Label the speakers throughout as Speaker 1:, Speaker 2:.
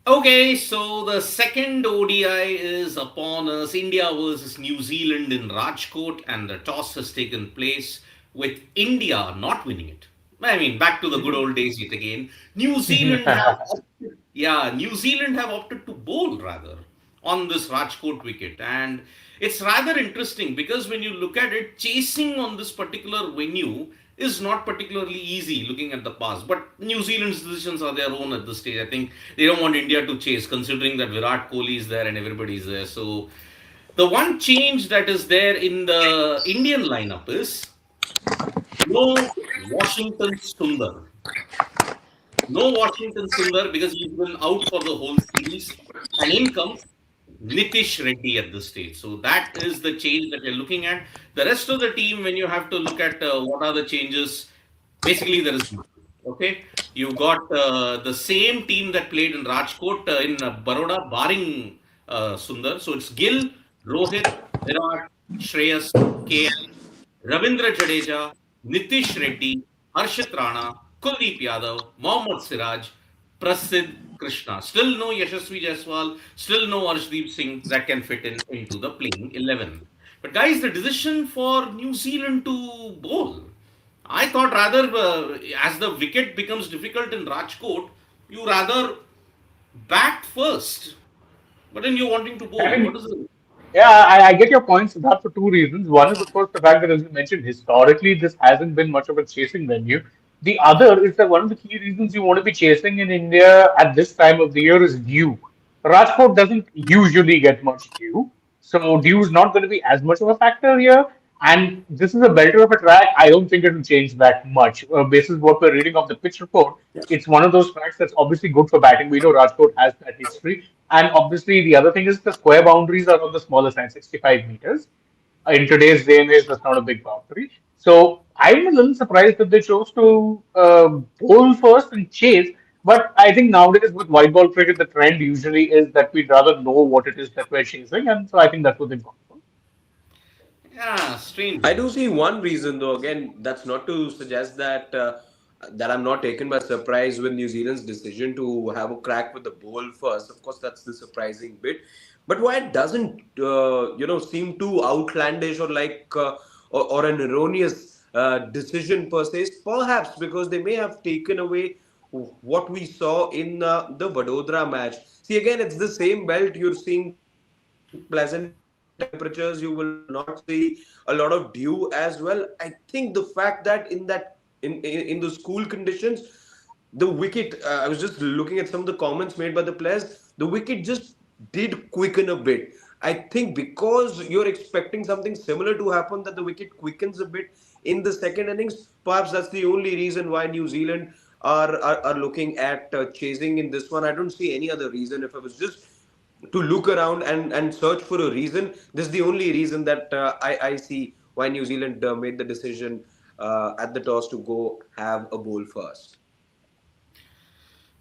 Speaker 1: Okay, so the second ODI is upon us. India versus New Zealand in Rajkot, and the toss has taken place with India not winning it. I mean, back to the good old days yet again. New Zealand have opted, yeah, New Zealand have opted to bowl rather on this Rajkot wicket, and it's rather interesting because when you look at it, chasing on this particular venue is not particularly easy looking at the past. But New Zealand's decisions are their own at this stage. I think they don't want India to chase, considering that Virat Kohli is there and everybody is there. So the one change that is there in the Indian lineup is no Washington Sundar. No Washington Sundar because he's been out for the whole series. And in comes Nitish Reddy at this stage. So that is the change that we're looking at. The rest of the team, when you have to look at what are the changes, basically there is nothing. Okay, you've got the same team that played in Rajkot in Baroda, barring Sundar. So it's Gill, Rohit, Virat, Shreyas, KL, Ravindra Jadeja, Nitish Reddy, Harshit Rana, Kuldeep Yadav, Mohammad Siraj, Prasidh Krishna. Still no Yashasvi Jaiswal, still no Arshdeep Singh that can fit in into the playing 11. But guys, the decision for New Zealand to bowl, I thought rather as the wicket becomes difficult in Rajkot, you rather bat first. But then you're wanting to
Speaker 2: I
Speaker 1: bowl. What
Speaker 2: mean,
Speaker 1: is it?
Speaker 2: yeah, I get your points that for two reasons. One is, of course, the fact that, as you mentioned, historically, this hasn't been much of a chasing venue. The other is that one of the key reasons you want to be chasing in India at this time of the year is dew. Rajkot doesn't usually get much dew, so dew is not going to be as much of a factor here. And this is a belter of a track. I don't think it will change that much. Basis what we're reading of the pitch report, it's one of those tracks that's obviously good for batting. We know Rajkot has that history. And obviously, the other thing is the square boundaries are on the smaller side, 65 meters. In today's day and age, that's not a big boundary. So I'm a little surprised that they chose to bowl first and chase. But I think nowadays with white ball cricket, the trend usually is that we'd rather know what it is that we're chasing. And so I think that's what they've gone for.
Speaker 1: Yeah, strange
Speaker 3: I do
Speaker 1: one.
Speaker 3: see one reason, though. Again, that's not to suggest that I'm not taken by surprise with New Zealand's decision to have a crack with the bowl first. Of course, that's the surprising bit. But why it doesn't, seem too outlandish or or an erroneous decision per se, is perhaps because they may have taken away what we saw in the Vadodara match. See, again, it's the same belt. You're seeing pleasant temperatures. You will not see a lot of dew as well. I think the fact that in the school conditions, the wicket. I was just looking at some of the comments made by the players. The wicket just did quicken a bit. I think because you're expecting something similar to happen, that the wicket quickens a bit in the second innings. Perhaps that's the only reason why New Zealand are looking at chasing in this one. I don't see any other reason. If I was just to look around and search for a reason, this is the only reason that I see why New Zealand made the decision at the toss to go have a bowl first.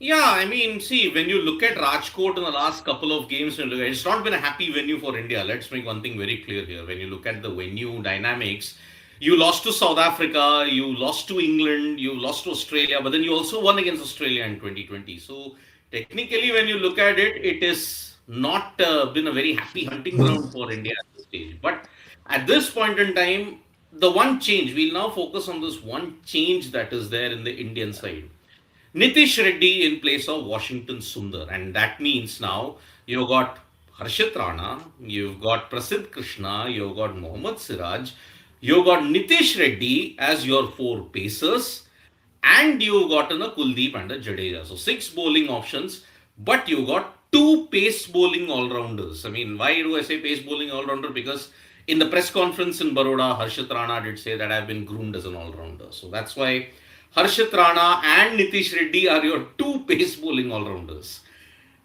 Speaker 1: Yeah, I mean, see, when you look at Rajkot in the last couple of games, it's not been a happy venue for India. Let's make one thing very clear here. When you look at the venue dynamics, you lost to South Africa, you lost to England, you lost to Australia, but then you also won against Australia in 2020. So technically, when you look at it, it is not been a very happy hunting ground for India at this stage. But at this point in time, the one change, we'll now focus on this one change that is there in the Indian side. Nitish Reddy in place of Washington Sundar. And that means now you've got Harshit Rana, you've got Prasidh Krishna, you've got Mohammad Siraj, you've got Nitish Reddy as your four pacers, and you've gotten a Kuldeep and a Jadeja. So six bowling options, but you've got two pace bowling all rounders. I mean, why do I say pace bowling all rounder? Because in the press conference in Baroda, Harshit Rana did say that I've been groomed as an all rounder. So that's why Harshit Rana and Nitish Reddy are your two pace bowling all rounders.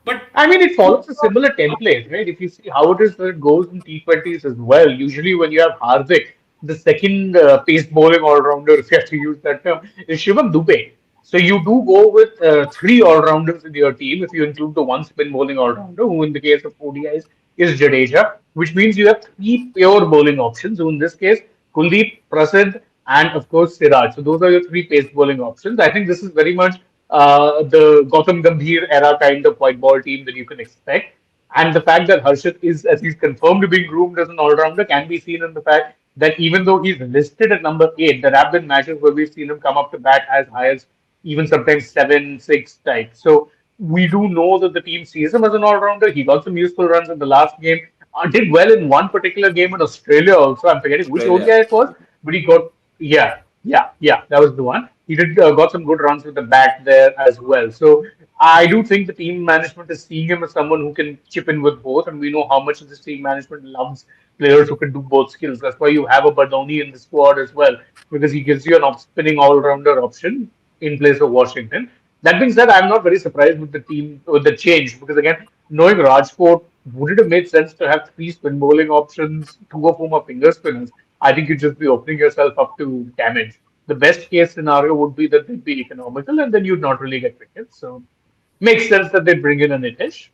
Speaker 1: But
Speaker 2: I mean, it follows a similar template, right? If you see how it is that it goes in T20s as well, usually when you have Hardik, the second pace bowling all-rounder, if you have to use that term, is Shivam Dube. So you do go with three all-rounders in your team if you include the one spin bowling all-rounder, who in the case of ODIs is Jadeja, which means you have three pure bowling options. So in this case, Kuldeep, Prasidh, and of course Siraj. So those are your three pace bowling options. I think this is very much the Gautam Gambhir era kind of white ball team that you can expect. And the fact that Harshit is, as he's confirmed, being groomed as an all-rounder can be seen in the fact that even though he's listed at number 8, there have been matches where we've seen him come up to bat as high as even sometimes 7, 6 type. So we do know that the team sees him as an all-rounder. He got some useful runs in the last game. Did well in one particular game in Australia also. I'm forgetting which ODI
Speaker 3: Australia.
Speaker 2: it was, but he got yeah, that was the one. He did got some good runs with the bat there as well. So I do think the team management is seeing him as someone who can chip in with both, and we know how much this team management loves players who can do both skills. That's why you have a Badoni in the squad as well, because he gives you an off-spinning all-rounder option in place of Washington. That being said, I'm not very surprised with the team with the change because again, knowing Rajkot, would it have made sense to have three spin bowling options, two of whom are finger spinners? I think you'd just be opening yourself up to damage. The best case scenario would be that they'd be economical and then you'd not really get wickets. So makes sense that they bring in a Nitish.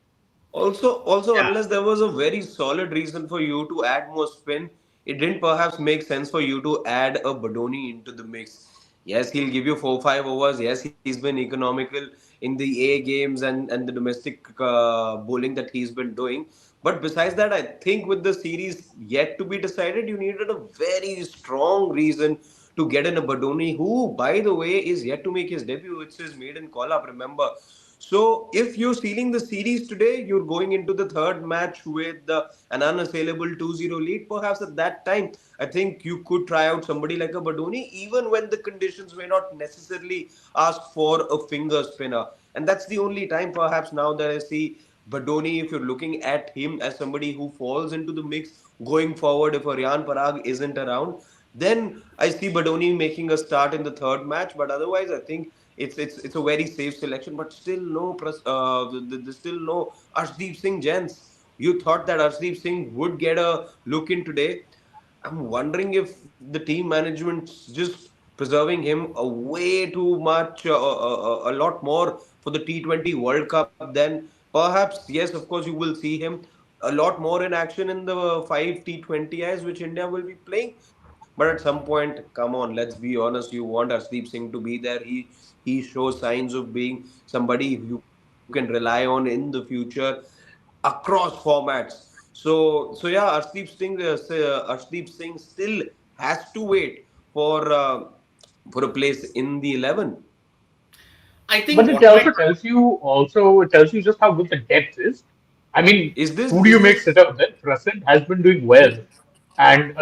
Speaker 3: Also,
Speaker 2: Yeah.
Speaker 3: unless there was a very solid reason for you to add more spin, it didn't perhaps make sense for you to add a Badoni into the mix. Yes, he'll give you 4 5 overs. Yes, he's been economical in the A games and the domestic bowling that he's been doing. But besides that, I think with the series yet to be decided, you needed a very strong reason to get in a Badoni, who, by the way, is yet to make his debut. It's his maiden call up, remember. So if you're sealing the series today, you're going into the third match with an unassailable 2-0 lead. Perhaps at that time, I think you could try out somebody like a Badoni, even when the conditions may not necessarily ask for a finger spinner. And that's the only time, perhaps, now that I see Badoni, if you're looking at him as somebody who falls into the mix going forward, if Aryan Parag isn't around, then I see Badoni making a start in the third match. But otherwise, I think it's a very safe selection. But still no there's still no Arshdeep Singh gents. You thought that Arshdeep Singh would get a look in today. I'm wondering if the team management's just preserving him a way too much, a lot more for the T20 World Cup. Then perhaps, yes, of course, you will see him a lot more in action in the five T20Is which India will be playing. But at some point, come on, let's be honest, you want Arshdeep Singh to be there. He shows signs of being somebody you can rely on in the future across formats. So yeah, Arshdeep Singh still has to wait for a place in the 11.
Speaker 1: I think
Speaker 2: But it
Speaker 1: what might
Speaker 2: also tells you just how good the depth is. I mean,
Speaker 3: Is this
Speaker 2: who do you make sit up then? Prasid has been doing well. And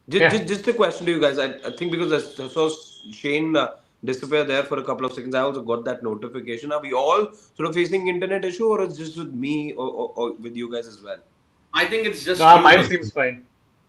Speaker 2: yeah.
Speaker 3: just a question to you guys? I think because I saw Shane disappear there for a couple of seconds, I also got that notification. Are we all sort of facing internet issue, or it's just with me or with you guys as well?
Speaker 1: I think it's just
Speaker 2: Nah,
Speaker 1: you,
Speaker 2: mine
Speaker 1: brother.
Speaker 2: seems fine.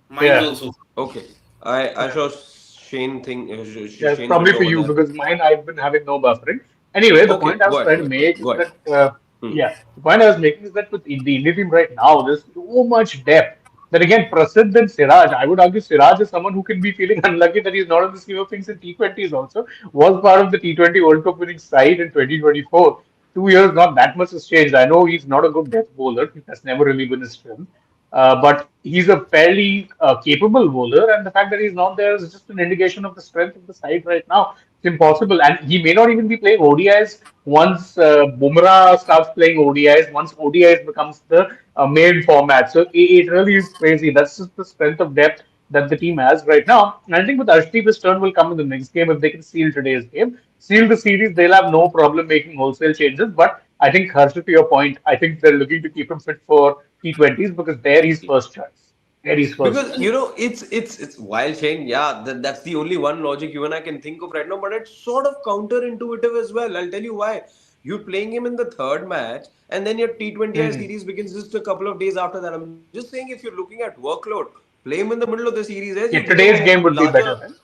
Speaker 1: Mine's
Speaker 2: Yeah.
Speaker 1: also.
Speaker 3: Okay, I
Speaker 2: Yeah.
Speaker 3: saw Shane thing.
Speaker 2: Yeah, it's
Speaker 3: Shane's
Speaker 2: probably
Speaker 3: bit
Speaker 2: for
Speaker 3: over
Speaker 2: you
Speaker 3: there.
Speaker 2: because mine I've been having no buffering. Anyway, the
Speaker 3: Okay,
Speaker 2: point I was trying to make is
Speaker 3: go ahead.
Speaker 2: that
Speaker 3: Hmm.
Speaker 2: yeah, the point I was making is that with the Indian team right now, there's so much depth that again, Prasidh and Siraj, I would argue Siraj is someone who can be feeling unlucky that he's not on the scheme of things in T20s also. Was part of the T20 World Cup winning side in 2024. 2 years, not that much has changed. I know he's not a good death bowler. That's never really been his strength. But he's a fairly capable bowler, and the fact that he's not there is just an indication of the strength of the side right now. It's impossible, and he may not even be playing ODIs once Bumrah starts playing ODIs. Once ODIs becomes the main format, so it really is crazy. That's just the strength of depth that the team has right now. And I think with Arshdeep, his turn will come in the next game if they can seal today's game. Seal the series, they'll have no problem making wholesale changes. But I think, Harshit, to your point, I think they're looking to keep him fit for T20s because they're his first choice. They're his first
Speaker 3: Because
Speaker 2: choice.
Speaker 3: it's wild chain, yeah. That's the only one logic you and I can think of right now. But it's sort of counterintuitive as well. I'll tell you why. You're playing him in the third match, and then your T20I
Speaker 2: Hmm.
Speaker 3: series begins just a couple of days after that. I'm just saying, if you're looking at workload, play him in the middle of the series. As you
Speaker 2: Yeah,
Speaker 3: give him
Speaker 2: today's game would be
Speaker 3: larger,
Speaker 2: better then.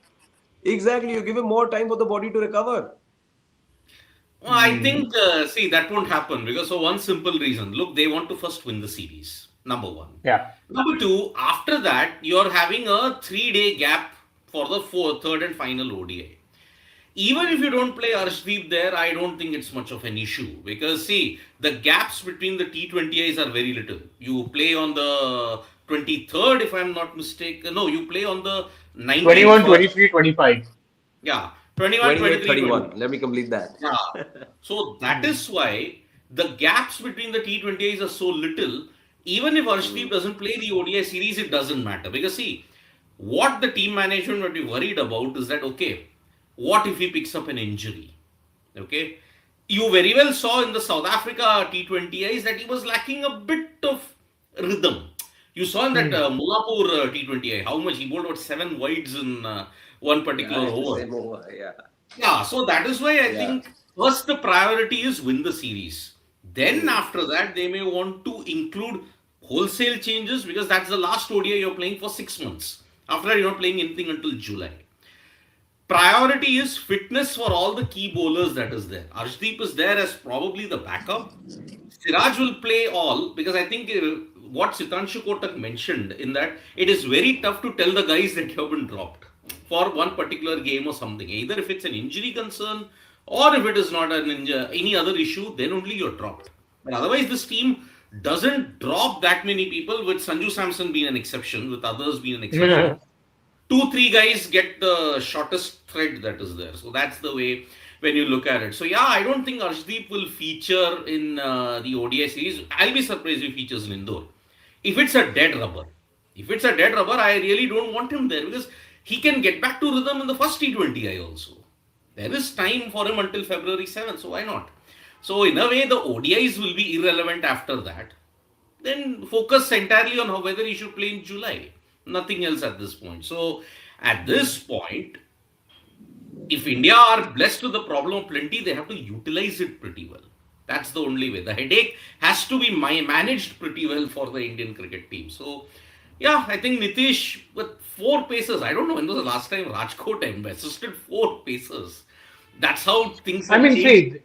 Speaker 3: exactly, you give him more time for the body to recover.
Speaker 1: Well, I
Speaker 2: Hmm.
Speaker 1: think, see, that won't happen because for one simple reason. Look, they want to first win the series. Number one.
Speaker 2: Yeah.
Speaker 1: Number two, after that, you're having a 3 day gap for the third and final ODI. Even if you don't play Arshdeep there, I don't think it's much of an issue because see, the gaps between the T20Is are very little. You play on the 23rd, if I'm not mistaken. No, you play on the 19th
Speaker 2: 21,
Speaker 1: first.
Speaker 2: 23, 25.
Speaker 1: Yeah. 21,
Speaker 3: 28,
Speaker 1: 23, 20.
Speaker 3: 31. Let me complete that.
Speaker 1: Yeah. So that is why the gaps between the T20Is are so little. Even if Arshdeep doesn't play the ODI series, it doesn't matter. Because see, what the team management would be worried about is that, okay, what if he picks up an injury? Okay. You very well saw in the South Africa T20Is that he was lacking a bit of rhythm. You saw in that Mullapur T20I how much he bowled about seven wides in one
Speaker 3: Yeah,
Speaker 1: particular
Speaker 3: it's the
Speaker 1: over.
Speaker 3: same over. Yeah.
Speaker 1: Yeah, so that is why I
Speaker 3: Yeah.
Speaker 1: think first the priority is win the series. Then after that, they may want to include wholesale changes because that's the last ODI you're playing for 6 months. After that, you're not playing anything until July. Priority is fitness for all the key bowlers that is there. Arshdeep is there as probably the backup. Siraj will play all because I think what Sitanshu Kotak mentioned in that it is very tough to tell the guys that you have been dropped for one particular game or something. Either if it's an injury concern or if it is not any other issue, then only you're dropped. But otherwise, this team doesn't drop that many people, with Sanju Samson being an exception, with others being an exception. Two, three guys get the shortest thread that is there. So that's the way when you look at it. So yeah, I don't think Arshdeep will feature in the ODI series. I'll be surprised if he features in Indore. If it's a dead rubber, if it's a dead rubber, I really don't want him there because he can get back to rhythm in the first T20I also. There is time for him until February 7th, so why not? So in a way, the ODIs will be irrelevant after that. Then focus entirely on whether he should play in July. Nothing else at this point. So at this point, if India are blessed with the problem of plenty, they have to utilize it pretty well. That's the only way. The headache has to be managed pretty well for the Indian cricket team. So, yeah, I think Nitish with four paces. I don't know when was the last time Rajkot assisted four paces. That's how things
Speaker 2: I
Speaker 1: have
Speaker 2: mean,
Speaker 1: changed.
Speaker 2: see,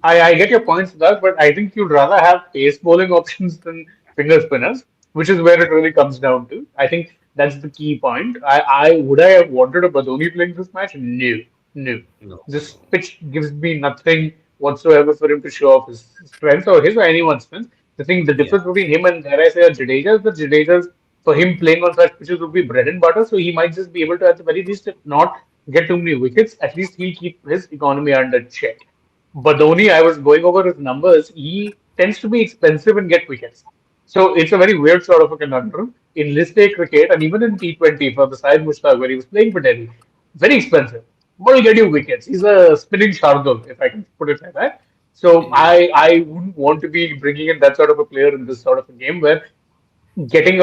Speaker 2: I get your points, Siddharth, but I think you'd rather have pace bowling options than finger spinners, which is where it really comes down to. I think that's the key point. I would I have wanted a Badoni playing this match? No, no.
Speaker 1: No.
Speaker 2: This pitch gives me nothing whatsoever for him to show off his strength or his or anyone's strength. The thing, the
Speaker 1: Yeah.
Speaker 2: difference between him and dare I say a Jadeja is that Jadeja's for him playing on such pitches would be bread and butter, so he might just be able to at the very least, if not get too many wickets, at least he'll keep his economy under check. Badoni, I was going over his numbers. He tends to be expensive and get wickets. So it's a very weird sort of a conundrum. In list A cricket and even in T20 for the Syed Mushtaq, where he was playing for Delhi, very expensive. But he'll get you wickets. He's a spinning Shardul, if I can put it like that. So
Speaker 1: Indeed.
Speaker 2: I wouldn't want to be bringing in that sort of a player in this sort of a game where getting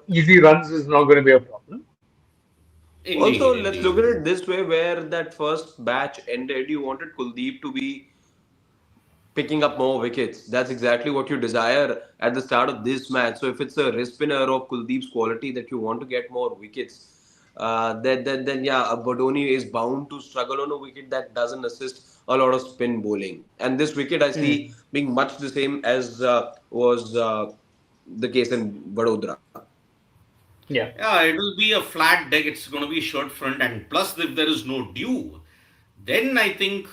Speaker 2: easy runs is not going to be a problem.
Speaker 1: Indeed.
Speaker 3: Also, let's look
Speaker 1: Indeed.
Speaker 3: at it this way: where that first batch ended, you wanted Kuldeep to be picking up more wickets. That's exactly what you desire at the start of this match. So if it's a wrist spinner of Kuldeep's quality that you want to get more wickets, then yeah, a Bodoni is bound to struggle on a wicket that doesn't assist a lot of spin bowling. And this wicket I see
Speaker 2: Hmm.
Speaker 3: being much the same as was the case in Baroda.
Speaker 2: Yeah.
Speaker 1: Yeah, it will be a flat deck. It's going to be short front, and plus, if there is no dew, then I think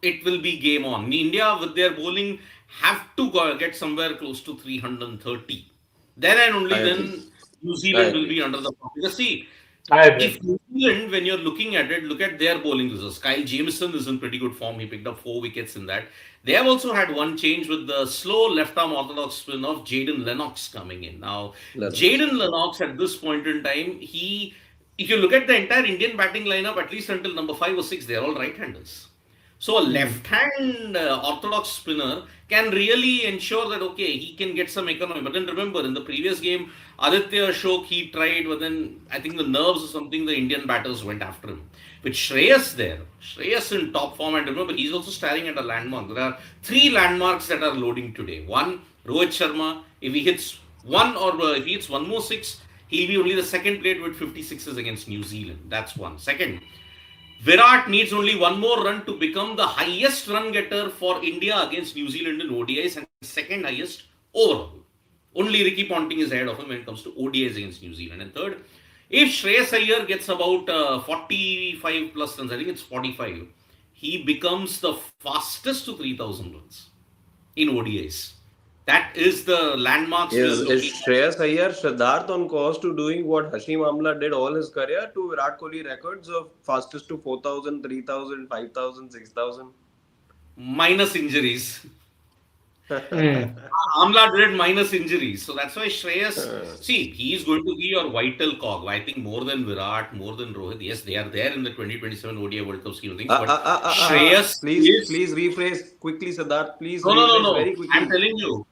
Speaker 1: it will be game on. India, with their bowling, have to get somewhere close to 330. Then and
Speaker 3: I
Speaker 1: only
Speaker 3: agree.
Speaker 1: then New
Speaker 3: I
Speaker 1: Zealand will
Speaker 3: agree.
Speaker 1: be under the pump. Because see,
Speaker 2: I agree.
Speaker 1: if New Zealand, when you're looking at it, look at their bowling results. Kyle Jameson is in pretty good form. He picked up 4 wickets in that. They have also had one change with the slow left arm orthodox spin of Jaden Lennox coming in. Now,
Speaker 3: Lennox.
Speaker 1: Jaden Lennox at this point in time, if you look at the entire Indian batting lineup, at least until number 5 or 6, they're all right-handers. So a
Speaker 2: Hmm.
Speaker 1: left-hand orthodox spinner can really ensure that okay, he can get some economy. But then remember, in the previous game, Aditya Ashok he tried, but then I think the nerves or something, the Indian batters went after him. With Shreyas there, Shreyas in top form, and remember he's also staring at a landmark. There are three landmarks that are loading today. One, Rohit Sharma. If he hits one or if he hits one more six, he'll be only the second plate with 56s against New Zealand. That's one. Second, Virat needs only one more run to become the highest run getter for India against New Zealand in ODIs and second highest overall. Only Ricky Ponting is ahead of him when it comes to ODIs against New Zealand. And third, if Shreyas Iyer gets about 45 plus runs, I think it's 45, he becomes the fastest to 3,000 runs in ODIs. That is the landmarks we are
Speaker 3: Is
Speaker 1: looking at.
Speaker 3: Shreyas Iyer Siddharth on course to doing what Hashim Amla did all his career to Virat Kohli records of fastest to 4,000, 3,000, 5,000, 6,000?
Speaker 1: Minus injuries.
Speaker 2: Hmm.
Speaker 1: Amla did minus injuries. So that's why Shreyas, see, he's going to be your vital cog. I think more than Virat, more than Rohit. Yes, they are there in the 2027 ODI World Cup scheme of things. But Shreyas is.
Speaker 3: Please rephrase quickly, Siddharth. Please
Speaker 1: No, no, no,
Speaker 3: rephrase
Speaker 1: no.
Speaker 3: very
Speaker 1: I'm
Speaker 3: quickly.
Speaker 1: telling you,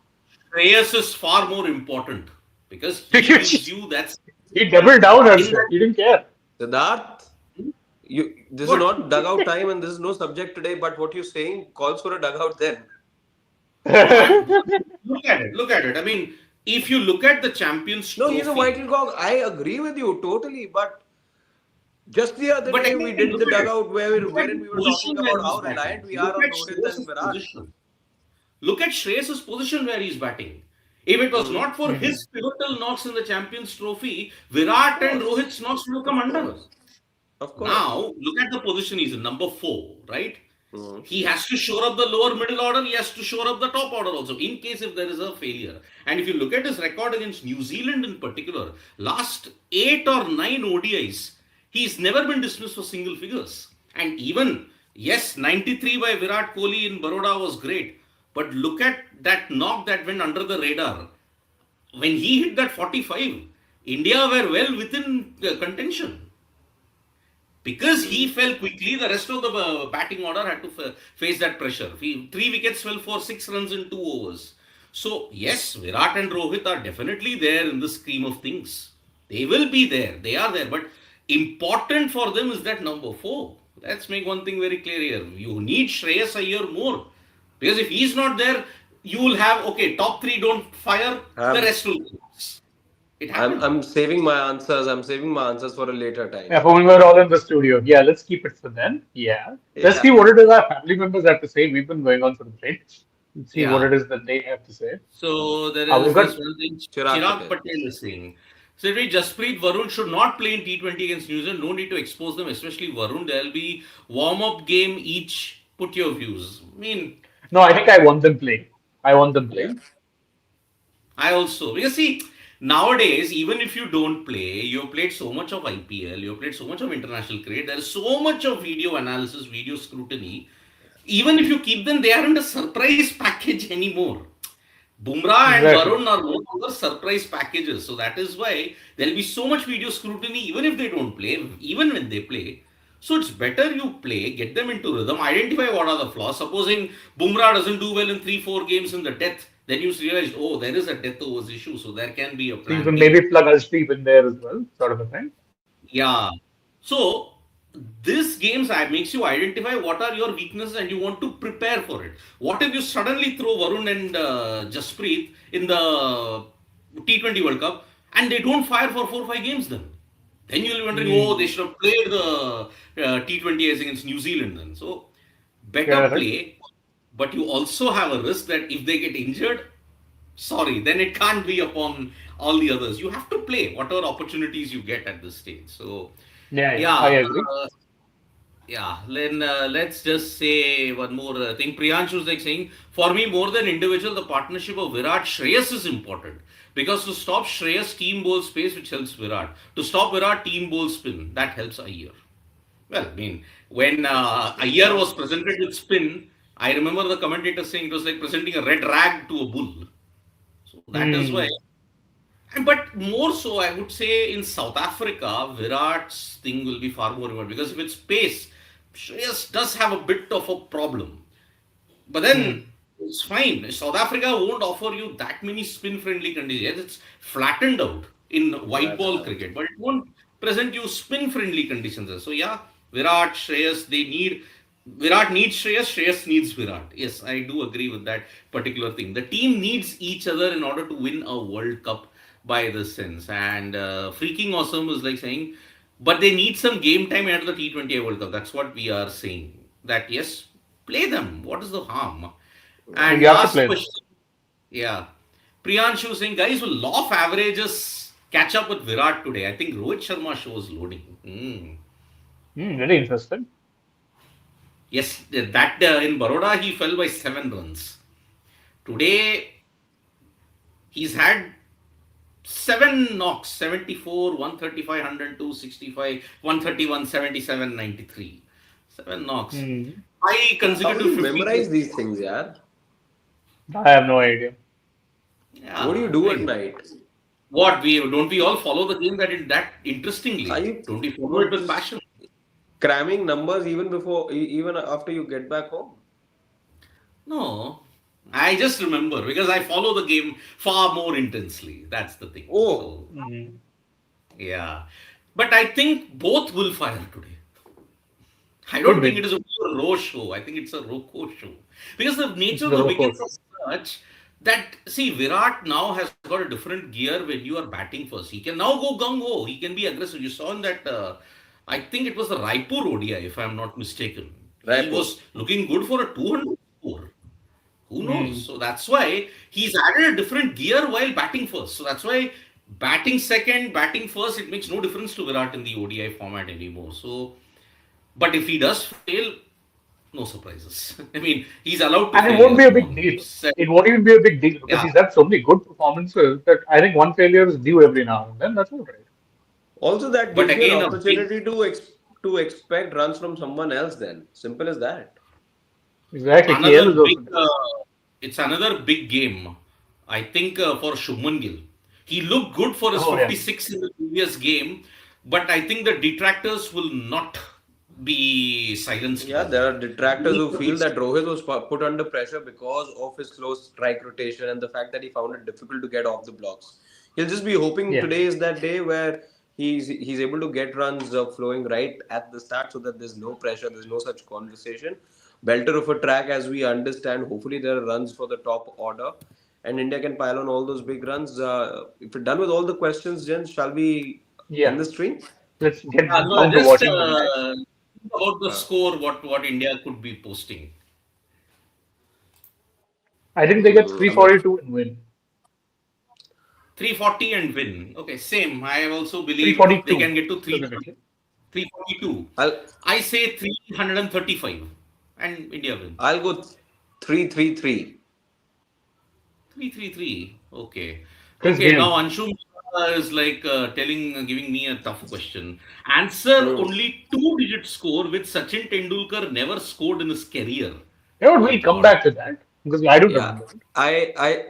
Speaker 1: Shreyas is far more important because he gives you that
Speaker 2: He doubled down,
Speaker 1: in
Speaker 2: Harshit.
Speaker 1: that.
Speaker 2: He didn't care.
Speaker 3: Siddharth, this is
Speaker 1: What?
Speaker 3: not dugout time and this is no subject today, but what you're saying calls for a dugout then.
Speaker 1: Look at it. Look at it. I mean, if you look at the Champions
Speaker 3: No, he's a
Speaker 1: Trophy,
Speaker 3: vital cog. I agree with you totally, but just the other
Speaker 1: but
Speaker 3: day
Speaker 1: again,
Speaker 3: we did
Speaker 1: look
Speaker 3: the
Speaker 1: at it.
Speaker 3: dugout
Speaker 1: Look at
Speaker 3: wherein
Speaker 1: the
Speaker 3: we were talking
Speaker 1: position where
Speaker 3: about
Speaker 1: he's
Speaker 3: how reliant
Speaker 1: batting.
Speaker 3: we
Speaker 1: Look
Speaker 3: are on
Speaker 1: at
Speaker 3: Rohit and
Speaker 1: Shreyas's
Speaker 3: Virat.
Speaker 1: position. Look at Shreyas's position where he's batting. If it was
Speaker 3: Hmm.
Speaker 1: not for
Speaker 2: Hmm.
Speaker 1: his pivotal knocks in the Champions Trophy,
Speaker 3: Of
Speaker 1: Virat and
Speaker 3: course,
Speaker 1: Rohit's knocks will come
Speaker 3: of
Speaker 1: under.
Speaker 3: course, of course.
Speaker 1: Now, look at the position he's in, number 4, right?
Speaker 3: Hmm.
Speaker 1: He has to shore up the lower middle order, he has to shore up the top order also, in case if there is a failure. And if you look at his record against New Zealand in particular, last 8 or 9 ODIs, he's never been dismissed for single figures. And even, yes, 93 by Virat Kohli in Baroda was great. But look at that knock that went under the radar. When he hit that 45, India were well within contention. Because he fell quickly, the rest of the batting order had to face that pressure. 3 wickets fell for 6 runs in 2 overs. So, yes, Virat and Rohit are definitely there in the scheme of things. They will be there. They are there. But important for them is that number 4. Let's make one thing very clear here. You need Shreyas Iyer more. Because if he's not there, you will have, okay, top 3 don't fire, the
Speaker 3: I'm
Speaker 1: rest will collapse. It
Speaker 3: I'm
Speaker 1: happened.
Speaker 3: I'm saving my answers. I'm saving my answers for a later time.
Speaker 2: Yeah, for when we're all in the studio. Yeah, let's keep it for then. Yeah. Let's see
Speaker 3: Yeah.
Speaker 2: what it is our family members have to say. We've been going on for the break. Let's see what
Speaker 1: Yeah.
Speaker 2: it is that they have to say.
Speaker 1: So there
Speaker 2: We've
Speaker 1: is this
Speaker 2: got
Speaker 1: one thing
Speaker 3: Chirag
Speaker 1: Chirag
Speaker 3: Patel.
Speaker 1: Patel is saying. So Jasprit Varun should not play in T20 against New Zealand. No need to expose them, especially Varun. There'll be warm-up game each. Put your views. I mean,
Speaker 2: no, I think I want them playing. I want them
Speaker 3: Yeah.
Speaker 2: playing.
Speaker 1: I also, because see, nowadays, even if you don't play, you've played so much of IPL, you've played so much of international cricket, there's so much of video analysis, video scrutiny. Even if you keep them, they aren't a surprise package anymore. Bumrah and
Speaker 2: Exactly.
Speaker 1: Varun are no longer surprise packages. So that is why there'll be so much video scrutiny even if they don't play, even when they play. So it's better you play, get them into rhythm, identify what are the flaws. Supposing Bumrah doesn't do well in 3-4 games in the death, then you realize, oh, there is a death overs issue, so there can be a
Speaker 2: So you
Speaker 1: plan
Speaker 2: can
Speaker 1: B.
Speaker 2: maybe plug Arshdeep in there as well, sort of a thing.
Speaker 1: Yeah. So this games makes you identify what are your weaknesses and you want to prepare for it. What if you suddenly throw Varun and Jasprit in the T20 World Cup and they don't fire for 4 or 5 games then? Then you'll be wondering, oh, they
Speaker 2: Hmm.
Speaker 1: should have played the T20s against New Zealand then. So better
Speaker 2: Correct.
Speaker 1: play, but you also have a risk that if they get injured, sorry, then it can't be upon all the others. You have to play whatever opportunities you get at this stage. So,
Speaker 2: Yeah, yeah, I
Speaker 1: yeah,
Speaker 2: agree.
Speaker 1: yeah. Then let's just say one more thing. Priyanshu is like saying, for me, more than individual, the partnership of Virat Shreyas is important because to stop Shreyas, team bowl space, which helps Virat. To stop Virat, team bowl spin, that helps Iyer. Well, I mean, when Iyer was presented with spin, I remember the commentator saying it was like presenting a red rag to a bull. So that is why.
Speaker 2: Hmm.
Speaker 1: But more so, I would say in South Africa, Virat's thing will be far more important because if it's pace, Shreyas does have a bit of a problem. But
Speaker 2: Hmm.
Speaker 1: then it's fine. South Africa won't offer you that many spin friendly conditions. Yes, it's flattened out in white
Speaker 3: That's
Speaker 1: ball
Speaker 3: right.
Speaker 1: cricket, but it won't present you spin friendly conditions. So, yeah, Virat, Shreyas, they need. Virat needs Shreyas, Shreyas needs Virat. Yes, I do agree with that particular thing. The team needs each other in order to win a World Cup by this sense. And freaking awesome is like saying, but they need some game time at the T20 World Cup. That's what we are saying. That yes, play them. What is the harm?
Speaker 2: So
Speaker 1: And
Speaker 2: you have to
Speaker 1: last
Speaker 2: play them.
Speaker 1: question, yeah. Priyanshu saying, guys, will law of averages catch up with Virat today? I think Rohit Sharma shows loading.
Speaker 2: Hmm. Very interesting.
Speaker 1: Yes, that in Baroda he fell by 7 runs. Today He's had 7 knocks: 74, 135, 102, 65, 131, 77, 93. 7 knocks.
Speaker 2: Hmm.
Speaker 1: 5
Speaker 3: How do
Speaker 1: consecutive
Speaker 3: you
Speaker 1: 50.
Speaker 3: memorize these things, yeah?
Speaker 2: I have no idea.
Speaker 3: What do you
Speaker 1: Yeah,
Speaker 3: do at
Speaker 1: like
Speaker 3: night?
Speaker 1: what we don't we all follow the game that
Speaker 3: Are
Speaker 1: interestingly?
Speaker 3: you
Speaker 1: Don't we follow
Speaker 3: what
Speaker 1: it with
Speaker 3: just
Speaker 1: passion?
Speaker 3: cramming numbers even before, even after you get back home?
Speaker 1: No, I just remember because I follow the game far more intensely. That's the thing.
Speaker 3: Oh,
Speaker 1: So
Speaker 2: Hmm.
Speaker 1: yeah, but I think both will fire today. I
Speaker 2: Could
Speaker 1: don't think it
Speaker 2: be.
Speaker 1: is a pure row show. I think it's a Roko show. Because the nature
Speaker 2: It's
Speaker 1: of
Speaker 2: the
Speaker 1: the
Speaker 2: Rocco
Speaker 1: wickets
Speaker 2: show.
Speaker 1: is such that, see, Virat now has got a different gear when you are batting first. He can now go gung ho. He can be aggressive. You saw in that, I think it was the Raipur ODI, if I'm not mistaken. He
Speaker 3: Raipur.
Speaker 1: was looking good for a 200 score. Who knows?
Speaker 2: Hmm.
Speaker 1: So that's why he's added a different gear while batting first. So that's why batting second, batting first, it makes no difference to Virat in the ODI format anymore. So, but if he does fail, no surprises. I mean, he's allowed to
Speaker 2: And it
Speaker 1: fail. He
Speaker 2: won't
Speaker 1: has
Speaker 2: be a big
Speaker 1: won.
Speaker 2: deal.
Speaker 1: Said,
Speaker 2: It won't even be a big deal because
Speaker 1: yeah.
Speaker 2: he's had so many good performances that I think one failure is due every now and then. That's all right.
Speaker 3: Also, that
Speaker 1: But
Speaker 3: gives you an
Speaker 1: again, a big,
Speaker 3: opportunity to expect runs from someone else. Then simple as that.
Speaker 2: Exactly. KL is
Speaker 1: another big,
Speaker 2: also good.
Speaker 1: it's another big game. I think for Shubman Gill. He looked good for his
Speaker 2: Oh, yeah.
Speaker 1: 56 in the previous game, but I think the detractors will not be silenced
Speaker 3: Yeah,
Speaker 1: by
Speaker 3: there
Speaker 1: that.
Speaker 3: are detractors
Speaker 1: He
Speaker 3: who feel
Speaker 1: is
Speaker 3: that Rohit was put under pressure because of his slow strike rotation and the fact that he found it difficult to get off the blocks. He'll just be hoping
Speaker 2: Yeah.
Speaker 3: today is that day where he's able to get runs flowing right at the start so that there's no pressure, there's no such conversation. Belter of a track, as we understand, hopefully there are runs for the top order, and India can pile on all those big runs. If we're done with all the questions, gents, shall we end
Speaker 2: Yeah.
Speaker 3: the stream?
Speaker 2: Let's get
Speaker 1: no,
Speaker 2: down to
Speaker 1: just
Speaker 2: watching the match.
Speaker 1: about the
Speaker 3: Uh,
Speaker 1: score, what India could be posting.
Speaker 2: I think they get
Speaker 3: I'm not.
Speaker 2: 342 and win.
Speaker 1: 340 and win. Okay, same. I also believe they
Speaker 2: 342
Speaker 1: can get to 340,
Speaker 2: specifically.
Speaker 1: 342.
Speaker 3: I'll
Speaker 1: I say 335 and India wins.
Speaker 3: I'll go 3-3-3.
Speaker 1: 333. Okay.
Speaker 2: Chris
Speaker 1: Okay, now
Speaker 2: Gayle.
Speaker 1: Anshu is like giving me a tough question. Answer
Speaker 3: Hmm.
Speaker 1: only two-digit score which Sachin Tendulkar never scored in his career.
Speaker 2: You know,
Speaker 1: My
Speaker 2: we'll come
Speaker 1: God.
Speaker 2: back to that because I don't
Speaker 3: Yeah,
Speaker 2: remember it.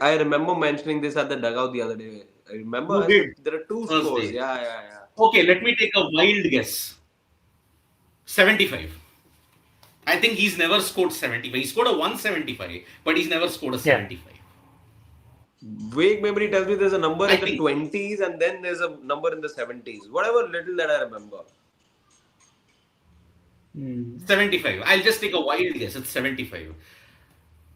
Speaker 3: I remember mentioning this at the dugout the other day. I remember
Speaker 1: You
Speaker 3: I said
Speaker 1: did
Speaker 3: there are two scores.
Speaker 1: Thursday.
Speaker 3: Yeah, yeah, yeah.
Speaker 1: Okay, let me take a wild guess. 75. I think he's never scored 75. He scored a 175, but he's never scored a
Speaker 2: Yeah.
Speaker 1: 75.
Speaker 3: Vague memory tells me there's a number
Speaker 1: I
Speaker 3: in the
Speaker 1: think
Speaker 3: 20s and then there's a number in the 70s. Whatever little that I remember.
Speaker 2: Hmm.
Speaker 1: 75. I'll just take a wild guess. It's 75.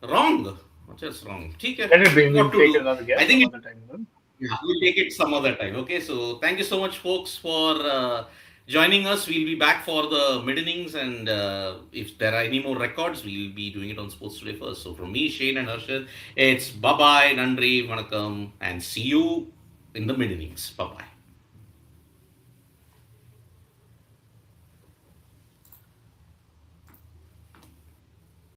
Speaker 1: Wrong. Just wrong. Okay.
Speaker 2: Let it be.
Speaker 1: What
Speaker 2: We'll
Speaker 1: to
Speaker 2: take
Speaker 1: do?
Speaker 2: another
Speaker 1: I
Speaker 2: guess some
Speaker 1: think it,
Speaker 2: other time then.
Speaker 1: yeah, we'll take it some other time. Okay. So thank you so much, folks, for joining us. We'll be back for the mid innings, and if there are any more records, we'll be doing it on Sports Today first. So from me, Shane and Harshad, it's bye bye, Nandri, Vanakkam, and see you in the mid innings. Bye bye.